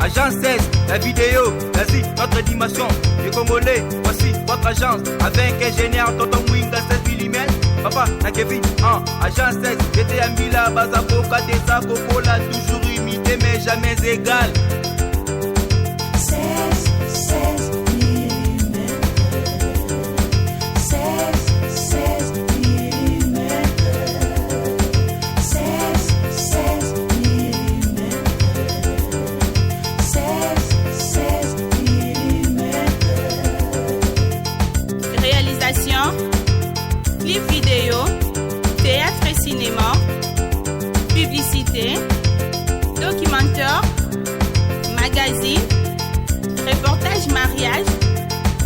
Agence 16, la vidéo, vas-y, notre animation. Les Congolais, voici votre agence. Avec ingénieur Tonton Mwinga 16 mm. Papa, na Kevin, agence 16, j'étais à Mila, Bazako, Katesa, Kokola, toujours imité mais jamais égal. 16 mm. 16 mm. 16 mm. 16 mm. Réalisation, clip vidéo, théâtre et cinéma, publicité, documentaire, magazine, reportage mariage,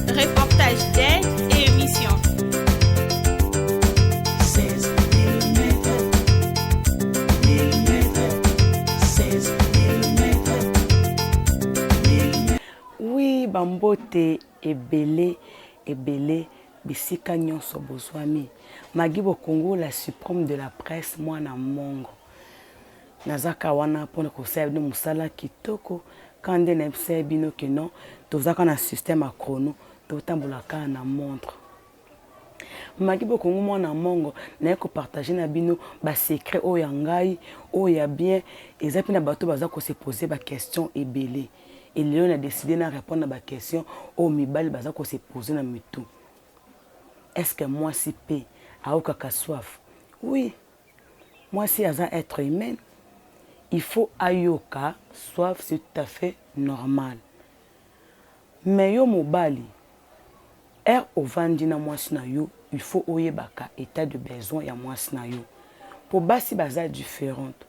reportage d'aide et émission. 16 mm. 16 mm. Oui, bambote ebele bisika nyonso bozwami. Magibo Congo, la suprême de la presse, moi na mongo. Nazaka wana pona kosaya bino musala kitoko kande na ebisa bino ke non tozaka na système a chrono totambolaka na montre. Magibo Congo moi na mongo na ko partager na bino ba secret o ya ngai o ya bien ezapi na bato baza ko se poser ba question ebele. Et Léon a décidé de répondre à ma question au mibali baza ko se poser na mitu. Est-ce que moi si paix a aucun soif? Oui. Moi si as un être humain, il faut ayoka soif, c'est tout à fait normal. Mais yo mobali au vandi na moi na yo, il faut oyebaka état de besoin ya moi na yo. Pour basi baza différente.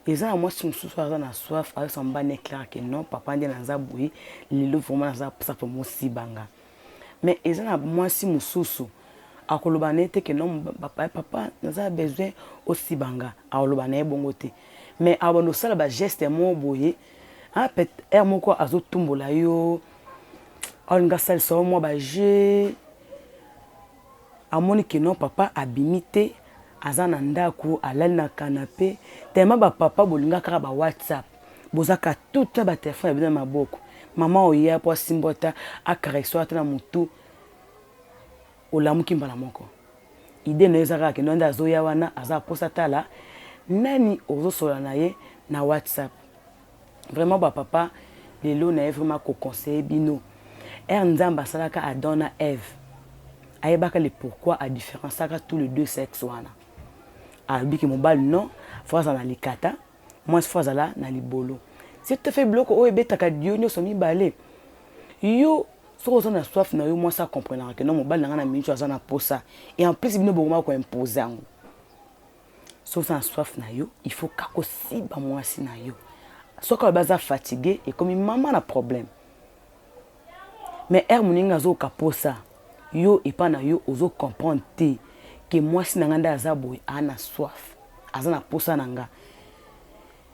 Les gens moi si nous sommes na soif avec son ban clair que non papa ndi na zaboué, lelo vraiment na ça pour moi si banga. Mais les gens moi si mususu akoloba nete que non papa na besoin aussi banga akoloba na bongote. Mais abono sala ba geste mo boye peut moko azotumbola yo on sal so mo ba je amoni que non papa abimité azana ndako alali na canapé tellement ba papa bolinga kaka ba WhatsApp bozaka tout ba téléphone bien maboko maman oya po simbota akareso atana mutu olamuki mbala moko ide no ezaka ke nonda azoya wana aza posa tala nani ozosola na ye na WhatsApp. Vraiment ba papa lelo na vraiment ko conseiller bino nzamba salaka adona Eve ayebaka le pourquoi a différence aka tous les deux sexes wana albiki mobile non fois na likata moi fois là na libolo si tu fais bloc o ebetaka dio nyoso mibale yo so na soif na yo moi ça comprendre que non mobile na mincho azana posa et en plus bino bokoma ko imposer ngo so na soif na yo il faut kako siba moi si na yo so ka baza fatigué et comme maman a problème mais muninga zo kaposa yo et pas na yo ozo comprendre te que moi si nanganda azaboy ana soif azana posa nanga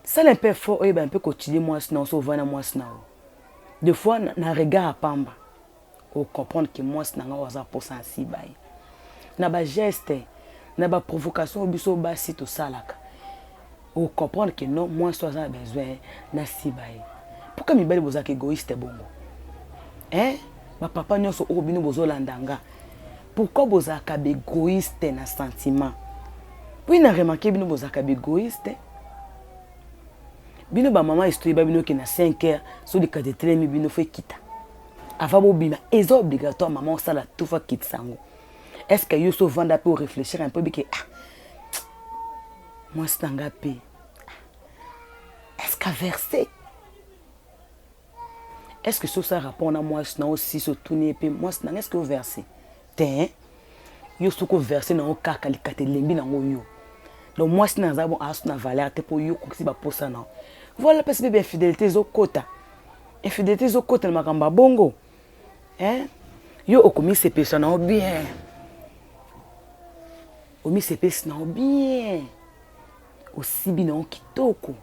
ça un peu fort et un peu quotidien moi sinon so vana moi sinon des fois na regard pamba o comprendre que moi sinon aza posa si bay na ba geste na ba provocation biso ba si to salaka o comprendre que non moi so aza besoin na si bay pourquoi mi bali bozaka égoïste bongo ba papa nyonso o bino bozolandanga. Pourquoi bozaka égoïste na sentiment? Oui na remarqué bino bozaka égoïste. Bino ba maman histoire ba bino ki na 5 heures so de kadetremi bino fait kita. Avant bo bima est obligatoire maman ça la tout fois quitte sango. Est-ce que yo so vanda pour réfléchir un peu que moi c'est un paix. Est-ce qu'à verser? Est-ce que ça répond à moi sinon aussi so tourner pe moi sinon est-ce que vous versez? Ten yo soko verser na okaka likate lembi na yo. Donc moi sinon za bon asu na valeur te pour yo ko si ba posa na. Voilà parce que infidélité zo kota. Infidélité zo kota na makamba bongo. Yo okomi se pesa na bien. Omi se pesa na bien. Aussi bien kitoko.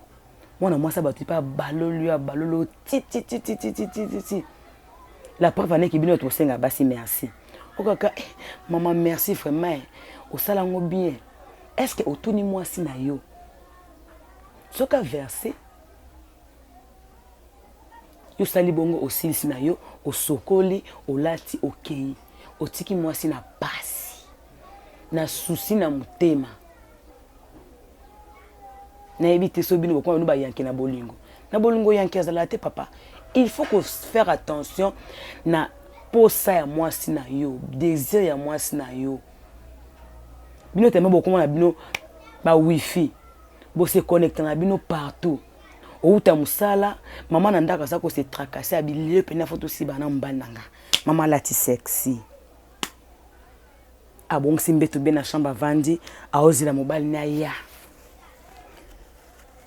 Moi ça batu pas balolo ti. La preuve est que bino to senga basi merci. Okaka maman merci vraiment. Au salango bien. Est-ce que autoni moi si na yo? Soka verser yo sali bongo osilisi na yo osokoli olati okei otiki mwasi na pasi na susi na motema nayebi te so bino bokoma bino bayanke na bolingo yanke azala te papa. Il faut que faire attention na posa ya mwasi na yo désir ya mwasi na yo bino tellement bokoma na bino ba wifi bo se connecter na bino partout outa musala mama na ndaka sa ko se tracasser abilie pena photo si bana mbandanga mama lati sexy abongsi mbeto be na chambre vandi aozila mobile na ya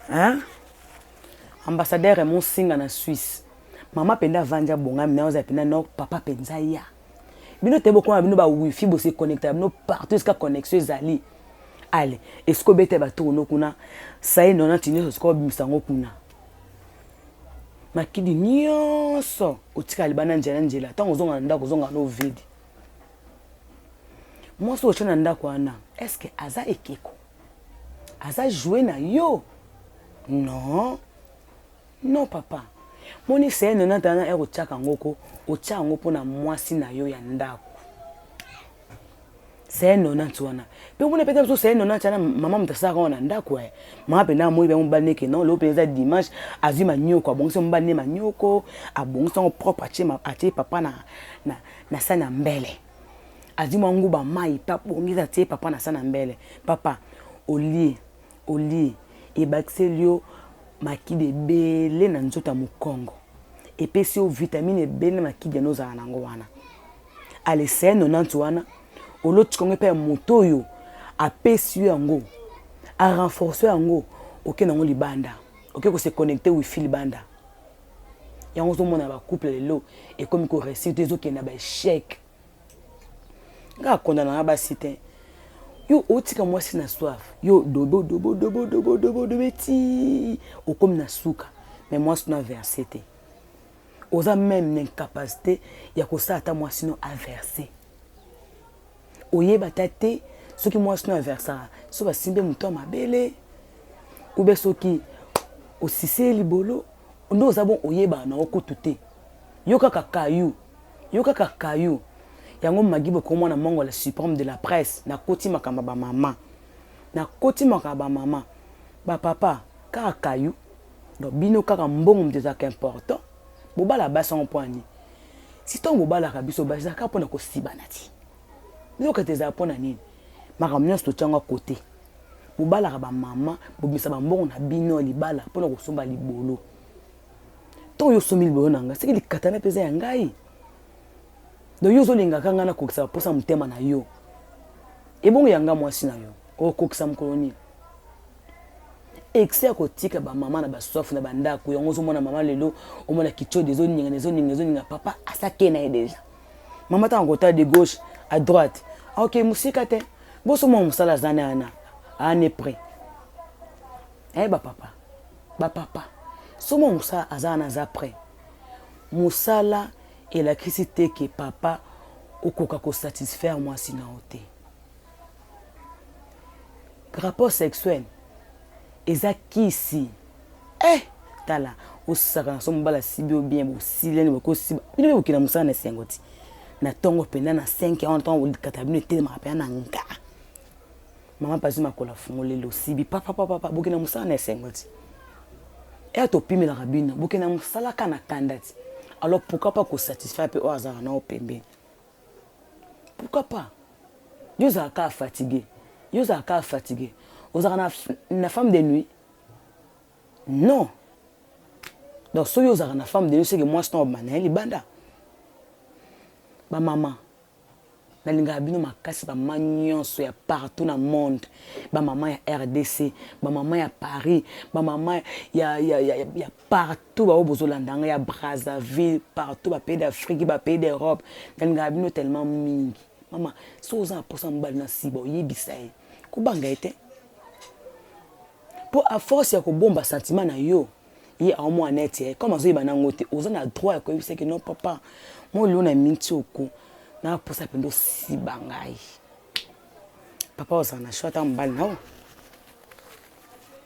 hein ambassadeur mon singa na Suisse mama penda vanja bonga mina oza pena no papa penza ya bino te bokoma bino ba wifi bo se connecter bino partout ska connexion zali allez est-ce que bete ba tourno kuna sai nona tinyo sko bimisango kuna makidi nyonso otika libana njela tango zonga ndako zonga no vide moi so chona ndako ana est-ce que aza ekeko aza jouer na yo non non papa moni sai nona tana ero chaka ngoko ocha ngopo na mwasi na yo ya ndako c'est nona tuana pe mona peut-être so c'est nona tana mama mtasa kona ndako mama pena moi be mbane ke non lo penza dimanche azima nyoko abongso mbane manyoko abongso propre atie papa na sana mbele azima nguba mai papa bongiza atie papa na sana mbele papa olie e baxelio makide bele na nzota mukongo epesi o vitamine bele makide no za nango wana ale c'est nona tuana oloti konge pe motoyo apesi yango a renforcer yango oke nango libanda oke ko se connecter wifi libanda yango zo mona ba couple lelo et comme ko réussite ezoke na ba échec nga kondana ba site yo otika mwasi na soif yo dobo beti okomi na suka mais mwasi na versete oza même l'incapacité ya kosa ata mwasi no averser oyeba tate soki mwasi no aversa so basimbe muto mabele ube soki osise libolo ndo oza bon oyeba na okutu te yo kaka kayu yango magibo ko mwana mongo la suprême de la presse na koti makamba ba mama ba papa kaka kayu do bino kaka mbongo mtezaka important bobala basa en poani si ton bobala ka biso basa ka pona ko sibana ti bino ka teza pona nini makamnyo sto tanga côté bobala ka ba mama bobisa ba mbongo na bino libala pona ko somba libolo to yo somi libolo nanga siki likatana peza ya ngai do yo zo linga kanga na kokisa posa mutema na yo ebongo yanga mwasi na yo o kokisa mkoloni excès ko tika ba mama na ba soif na banda ko yongo zo mona mama lelo o mona kicho des zoninga papa asake na déjà mama ta ngota de gauche à droite OK musika te boso mo musala zana ana ane près ba papa so mo musala azana za près musala et la critique que papa okoka ko satisfaire moi sinon te rapport sexuel ezakisi tala osaka so mbala sibio bien bo silene bo ko siba bino bo kina musana sengoti na tongo penda na 5 ans tongo katabine te ma pa na nga mama pasi makola fungole lo sibi papa bo kina musana sengoti to pime la rabine bo kina musala kana kandati alors pourquoi pas ko satisfaire pe o azana na opembe pourquoi pas yo za ka fatigué Vous avez une femme de nuit? Non. Donc, si vous avez une femme de nuit, c'est que moi, je suis en banda. Ma maman, je suis partout dans le monde. Ma maman est RDC, ma maman est à Paris, ma maman est partout. Il y a Brazzaville, partout, dans pays d'Afrique, dans pays d'Europe. Je suis tellement mingi. Maman, si vous avez un bal Sibo, il y a bisay. Kubanga était. Pour à force ya ko bomba sentiment na yo yi a mo anete comme azo ibana ngote ozo na droit ya ko yebise que non papa mo lo na minti oko na posa pendo si bangai papa ozana shota mbali na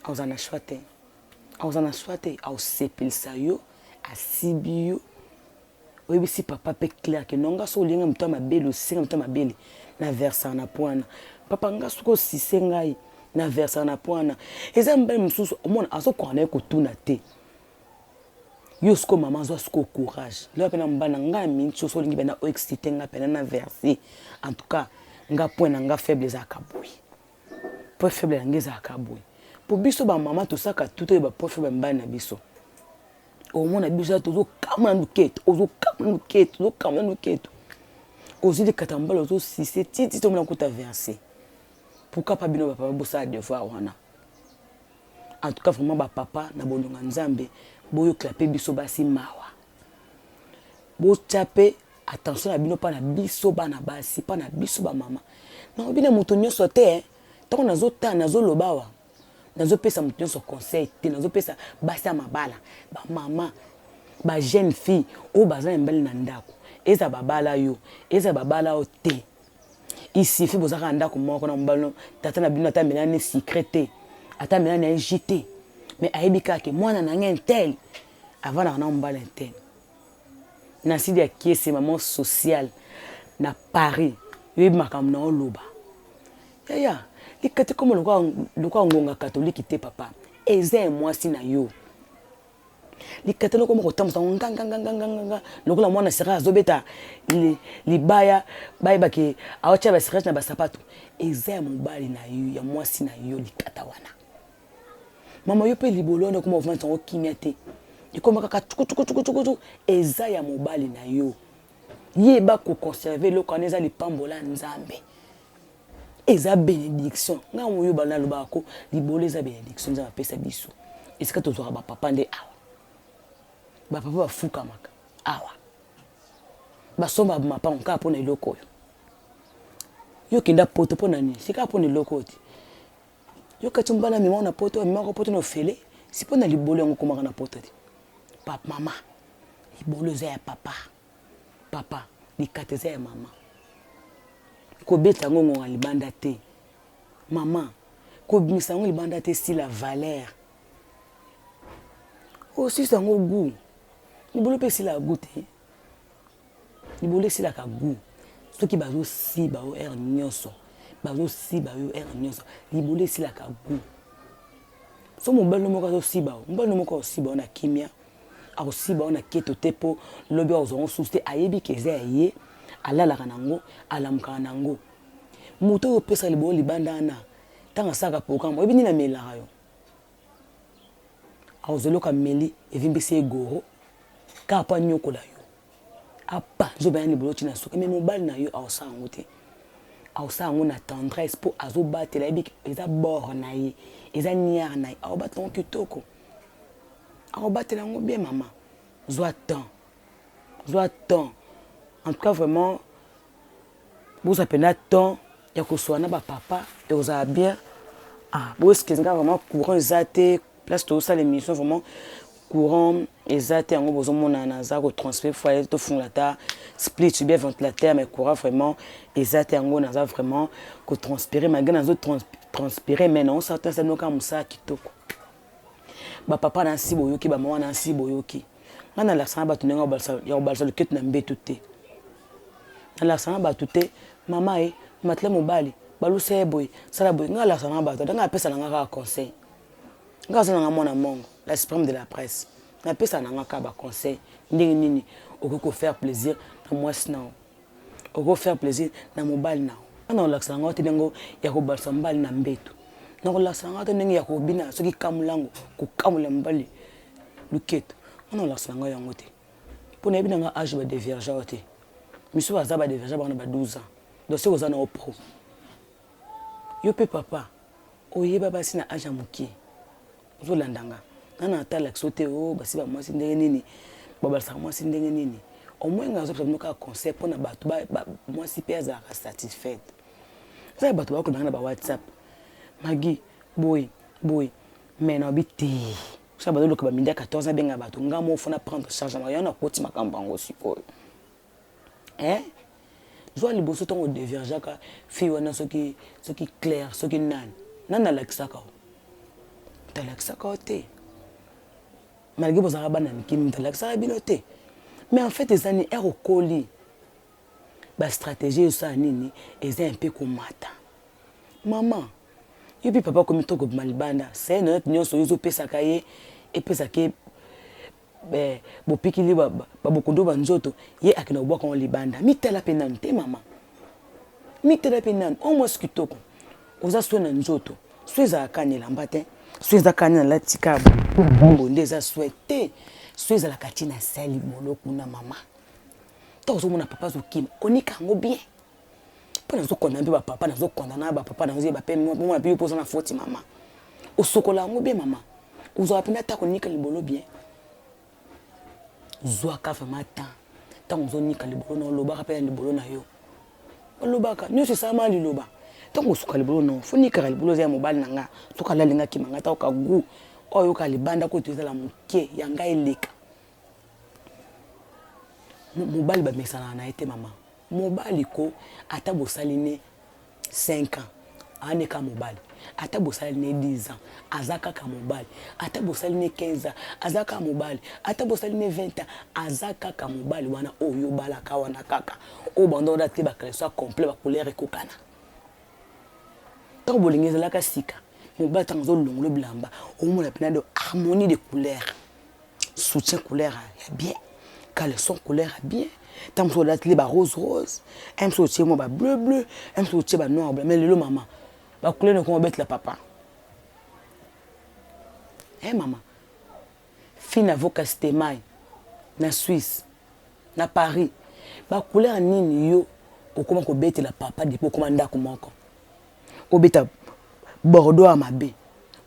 ozana shwate au sepil sa yo asibi yo oyebisi papa pe clair ke nonga so olinga moto mabele osinga moto mabele na versa na poana papa nga soko sise ngai na versa na poana eza mbali mosusu omona azokwana ye kotuna te yo siko mama zo siko courage lelo pena mbana nga minti so olingi bena oexciter nga pena na verser en tout cas nga point na nga faible za kaboui point faible na ngeza kaboui po biso ba mama to saka tout ba point faible mbana na biso omona biso to kamana luketo ozo kamana luketo ozo kamana luketo ozo de katambala ozo sise titi to mona kota verser pourquoi pas bino ba papa bosa devoir wana en tout cas vraiment ba papa na bolonga nzambe boyo clapé biso basi mawa bo taper attention na bino pa na biso bana basi pa na biso ba mama na bino moto nyonso te tant nazo ta nazo lobawa nazo pesa moto nyonso conseil te nazo pesa basi ya mabala ba mama ba jeune fille o bazana mbele na ndako eza babala yo eza babala o te ici fi bozaka ndako moko na mbalo tata na bino ata melane secret ata melane JT mais ayebi kake mwana na ngeen tel avant na mbala tel na sidi ya kiese maman social na Paris yebi makamna oloba ya likate comme lokwa ngonga catholique te papa eza moi si na yo likate loko moko tamusa nganga lokola mwana sera azobeta libaya bayebake aocha ba sera na basapato eza mobali na yo ya moi si na yo likata wana mama yo pe libolo na kuma vanta okimia te ikoma kaka tukutukutukutu eza ya mobali na yo yeba ko conserver lo kaneza lipambola nzambe eza bénédiction nga moyo bana lobako libolo eza bénédiction za pesa biso esika tozwa ba papa nde awa ba papa bafuka maka awa basomba mapa nka pona iloko yo kinda poto pona ni sika pona iloko ti yo katumbana mima na poto mima poto no fele si pona libolo ngo komaka na poto ti papa mama libolo za ya papa papa likate za ya mama ko beta ngongo libanda te mama ko bimisa ngo libanda te si la valeur aussi sango goût libolo pe si la goût te libolo si la ka goût ce qui bazo si ba o er nyonso bazo si ba yo er nyonso libolo si la ka goût so mo balo moko zo si ba o mbalo moko si ba na kimia a aussi ba na keto tepo lobi ozo suste ayebi keze aye alala kanango alamka nango moto o pesa libolo libanda na tanga saka programme obi ni na mela yo a ozoloka meli evimbisi egoro ka pa nyoko la yo apa zo ba ni libolo tina soki mais mobile na yo a osango te a osango na tendresse po azo batela ebi eza bord na ye eza niar na a obatela kitoko a obatela ngo bien maman zo temps en tout cas vraiment vous appelez temps ya ko soana ba papa et aux bien vous est-ce que c'est vraiment courant zaté place tout ça l'émission vraiment courant exact en gros mona na za ko transfert foyer to fondata split bien ventilateur mais courant vraiment exact en gros na za vraiment ko transpirer malgré na zo transpirer mais non certains c'est no comme ça kitoko ba papa na si boyoki ba mama na si boyoki ngana la sana ba tunenga balsa le ket na mbetu te la sana ba tuté mama e matle mobali baluse boy sala boy ngala sana ba to nga pesa na nga conseil nga sana nga mona mongo la suprême de la presse na pesa na nga ka ba conseil ndenge nini okoko faire plaisir na moi sina okoko faire plaisir na mobali na ana la sana nga tengo ya ko balsa mbali na mbetu na ko la sana nga tengo ya ko bina soki kamulango ko kamula mbali luketo ana la sana nga yango te pona ebina nga âge ba de vierge te miso azaba de vierge ba na ba 12 ans donc c'est aux années pro yo pe papa oyeba basi na âge amuki zo landanga nana atala xote o basi ba mwasi ndenge nini babalisa mwasi ndenge nini au moins ngazo peut ka conseil pona bato ba mwasi pe za satisfait ça bato ba ko na ba WhatsApp magi boy mais na biti ça ba loka ba minda 14 benga bato ngamo fona prendre charge ma yana koti makambango sikoyo Zoa liboso tongo de verjaka fi wana soki clair soki nana lakisaka te malgré vos arabes qui me disent ça binoté mais en fait les années au colis la stratégie ça nini est un peu comme mata maman et puis papa comme toko malibanda c'est notre union so yozo pesa kaye et pesa ke bo pikili ba bokondo ba nzoto ye akina bwa kon libanda mitela penane te maman mitela penane au moins kitoko oza so na nzoto so za kanela mbate so za kanela la tika bongo ndeza souhaité so za la katina sali bolo kuna mama to zo mona papa zo kim onika ngo bien pana zo kona mpe ba papa na zo kona na ba papa na zo ba pe mo na pi posa na foti mama osokola ngo bien mama ozo apena ta konika libolo bien zo aka fa mata tango zo nika libolo na loba ka pe libolo na yo loba ka nyo se sama liloba tango suka libolo no foni ka libolo za mobile nanga suka la linga kimanga ta ka gu oyo ka libanda ko tuza la mukie yanga eleka mobile ba mesana na ete mama mobile ko ata bosaline 5 ans ane ka mobile ata bosaline 10 ans azaka ka mobile ata bosaline 15 ans azaka mobile ata bosaline 20 ans azaka ka mobile wana oyo balaka wana kaka o bando da te ba soit complet ba couleur ekokana to bolingeza la ka sika mobile tanzo longolo blamba o mona pena de harmonie de couleurs soutien couleur ya bien caleçon couleur bien tant so la télé ba rose rose aime so tie mo ba bleu bleu aime so tie ba noir blanc mais le maman ba couleur ne comment bête la papa maman fina voka stemai na Suisse na Paris ba couleur nini yo o comment ko bête la papa depuis comment ndako moko o beta bordeaux à mabe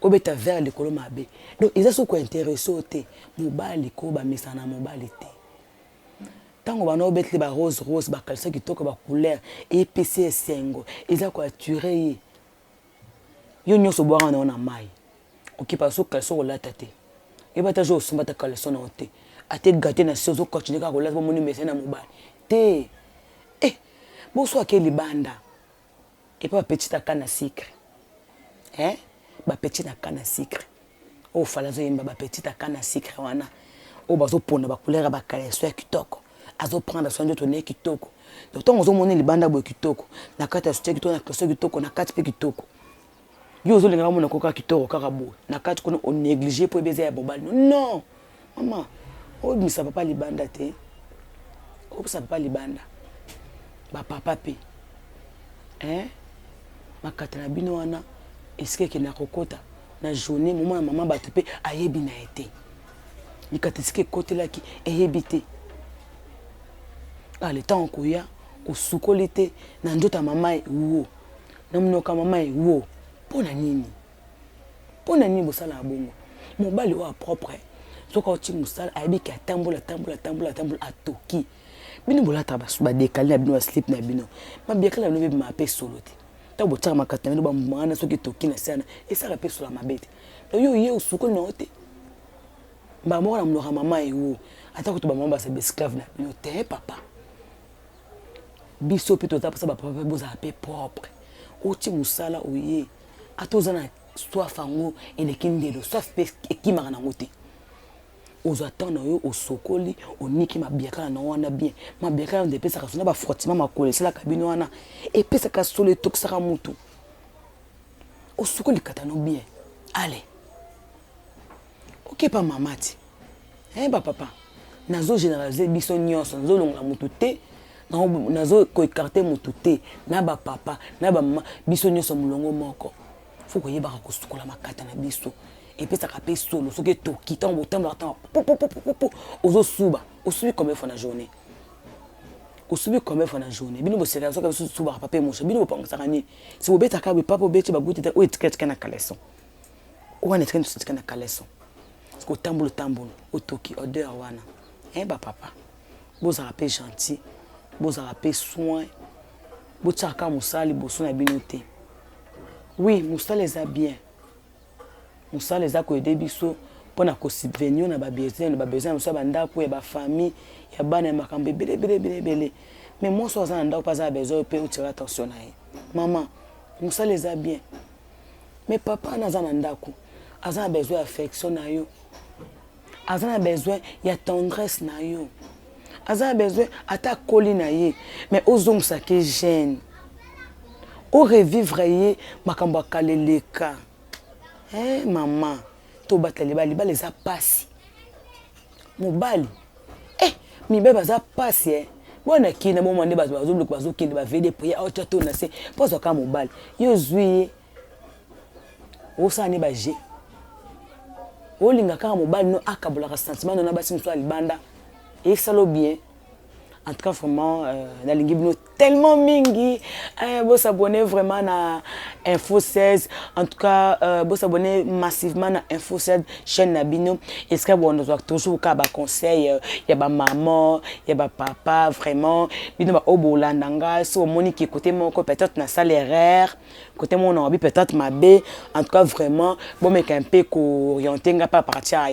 o beta vert le color mabe donc ils sont ko intéressé te mobali ko ba misana mobali te tango bana obetle ba rose rose ba kalsa kitoko ba couleur et PC sengo eza ko attirer yo nyoso boira na mai okipa so kalso ko latate e bata jo somba ta kalso na ote ate gâté na sozo continuer ka ko lata moni message na mobile te bo so akeli banda et pas petite kana sucre ba petite kana sucre o fala zo yimba ba petite kana sucre wana o bazo pona ba couleur ba kalso kitoko azo prendre soin de ton kitoko donc tant ozo moni libanda bo kitoko na kata soutien kitoko na kalso kitoko na kati pe kitoko yo zo lenga mona koka kitoko kaka bo na kati kono on négliger pour baiser ya bobal non maman o misa papa libanda te o sa papa libanda ba papa pe makata na bino wana eske ke na kokota na journée maman ba tupe ayebi na été ikata eske kotela ki eyebite le temps koya osukolite na ndota mama wo na mnoka mama wo pona nini bosala bongo mobali wa propre soka oti musala ayebi ki atambola atoki bino bolata ba décaler na bino slip na bino mabiakala no bebe mape solo te ta botaka makata na bino bamwana soki toki na sana esala pe solo mabete yo ye osukoli na ote ba moko na mnoka mama wo ata ko to ba mama ba se esclave na bino te papa biso pe tota pasa ba papa boza pe propre oti musala oye atoza na soif ango elekindelo soif pe ekimaka na ngote ozo attendre yo osokoli oniki mabiakala na wana bien mabiakala de pesa ka sona ba frottement makole sala kabino wana e pesa ka sole toksaka mutu osokoli katano bien allez OK pa mamati ba papa nazo généraliser biso nyonso nazo longola mutu te nazo ko écarter mutu te na ba papa na ba mama biso nyonso mulongo moko faut ko yeba ko sukola makata na biso et puis ça capé solo ce que to quitte en botam temps ozo suba osubi combien fois na journée bino bo sera so ka suba papa mo bino bo pangisa kani si bo beta ka be papa beti ba guti o etikette na kaleson o wana etikette na kaleson ko tambulo o toki odeur wana ba papa boza rapé gentil boza rapé soin bo tsaka musali bo sona bino te oui musali eza bien musala eza ko aider biso pona ko subvenir na ba besoin so banda ko ya ba famille ya bana makambe bele mais moi so za nda pas za besoin pe utira attention na ye maman musala eza bien mais papa na za nda ko aza besoin affection na yo aza na besoin ya tendresse na yo aza na besoin ata koli na ye mais ozongisa ke jeune o revivre ye makambo akaleleka mama to batali libala eza pasi mobali mibali baza pasi bona kina bomwa nde bazobloka bazokende bavede po ye aotya to na se mpo azwaka mobali yo zwi ye osala ne baje olinga kaka mobali no akabolaka sentiment no na basi mosusu ya libanda esalo bien. En tout cas, vraiment, na lingi bino tellement mingi. Vous s'abonnez vraiment à Info 16. En tout cas, vous s'abonnez massivement à Info 16 chaîne Nabino. Est-ce que vous avez toujours des conseils? Il y a ma maman, il y a papa, vraiment. Bino ba obolandanga. Si vous moni qui côté mon peut-être na salaire, côté mon envie peut-être ma B. En tout cas, vraiment, bon mais un peu orienté nga pas partir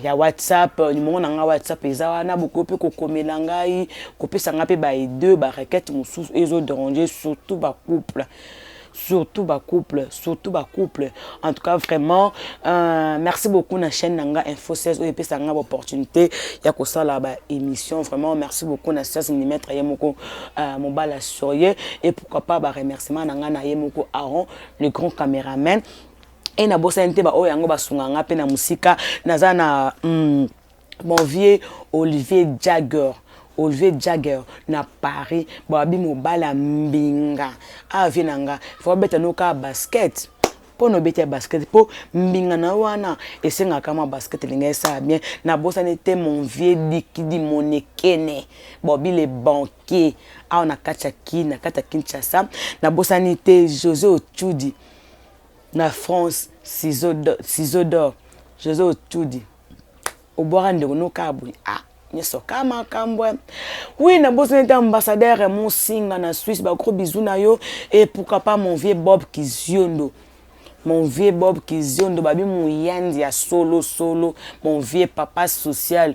ya WhatsApp numéro nanga WhatsApp eza na beaucoup pe ko komela ngai ko pesa nga pe ba deux ba requête mususu ezo déranger surtout ba couple en tout cas vraiment merci beaucoup na chaîne nanga Info 16 o pesa nga opportunité ya ko sala ba émission vraiment merci beaucoup na 16 mm ya moko mobala soye et pourquoi pas ba remerciement nanga na ye moko Aaron le grand caméraman. Et na bossa nte ba oyango basunganga pe na musika naza na mon vieux Olivier Jagger na Paris babi mobala mbinga avinanga faut beta noka basket po no beta basket po mbinga na wana esenga kama basket lingesa bien na bossa nte mon vieux Dikidi Monekene babi les banquiers a na kachaki na Kinshasa na bossa nte José Ochudi na France Cisodor José Otudi oborande no kabui nyeso kama kambwe oui na boss n'était ambassadeur Musinga na Suisse ba gros bisous na yo et pourquoi pas mon vieux Bob Kiziondo babi muyandi ya solo mon vieux papa social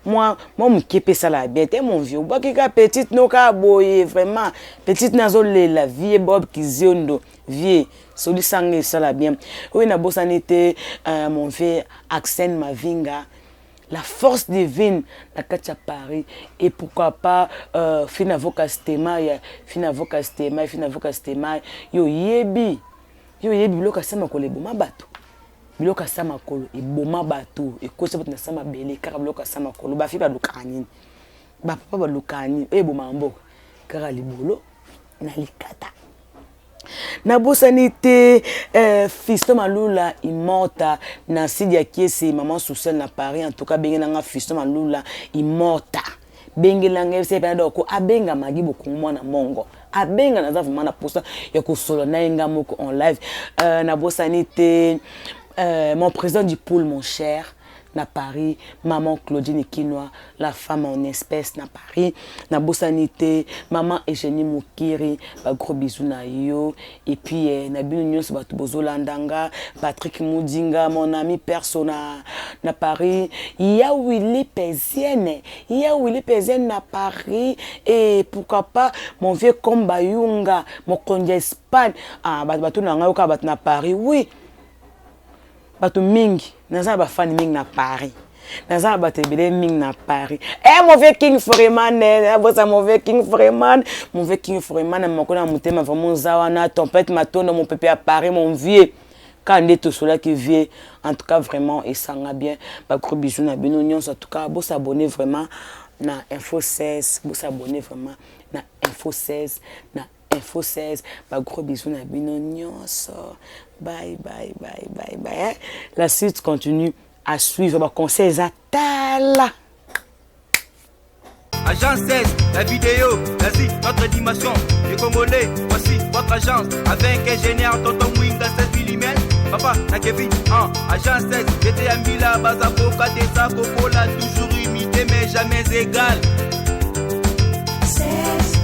moi me kepe ça la bête mon vieux ba kika petite no ka boye vraiment petite nazo la vie Bob Kiziondo vie soli sangue ça la bien oui na bossa n'était mon vieux Axel Mavinga la force divine na katia Paris et pourquoi pas fina vocastema yo yebi biloka sama ko le boma bato biloka sama kolo e boma bato e ko se na sama bele kaka biloka sama kolo ba fi ba lukani ba papa ba lukani e boma mboka kaka libolo na likata na bosanité Fiston Malula immorta na Sidia Kiesi maman Soussel na Paris en tout cas benga Fiston Malula immorta benga nga se pa doko abenga magi boko mwana mongo abenga na vraiment na posa ya ko solo na nga moko en live na bosanité mon président du pôle mon cher na Paris, maman Claudine Kinoa, la femme en espèce na Paris, na Bossanité, maman Eugénie Moukiri, ba gros bisous na yo, et puis na bino nyos batu bozolandanga, Patrick Moudinga, mon ami perso na Paris, il y a Willy Pezienne na Paris, et pourquoi pas mon vieux Kombayunga, mon conde Espagne, batu nanga yoka batu na Paris, oui. Bato mingi naza ba fan mingi na Paris naza ba tebele mingi na Paris mauvais King Foreman bossa mauvais King Foreman na mokona mutema vraiment zawana tempête matondo mon pépé à Paris mon vieux quand on est tout cela qui vient en tout cas vraiment et ça va bien ba gros bisous na bino nyonso en tout cas bo s'abonner vraiment na Info 16 bo s'abonner vraiment na Info 16 ba gros bisous na bino nyonso. Bye. La suite continue à suivre. Ma conseil à Tala. Agence 16, la vidéo, vas-y, notre dimension. Les Congolais, voici votre agence. Avec ingénieur Tonton Mwinga 16 mm. Papa, na Kevin, agence 16. J'étais à Mila, Bazako, Kadesa, Kokola, toujours imité, mais jamais égal. 16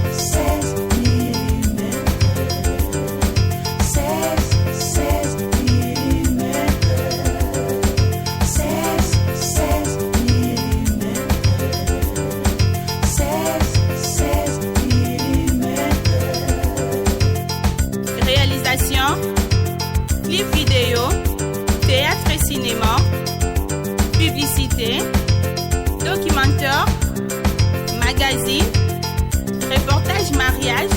Réalisation, clip vidéo, publicité, documentaire, magazine, reportage mariage,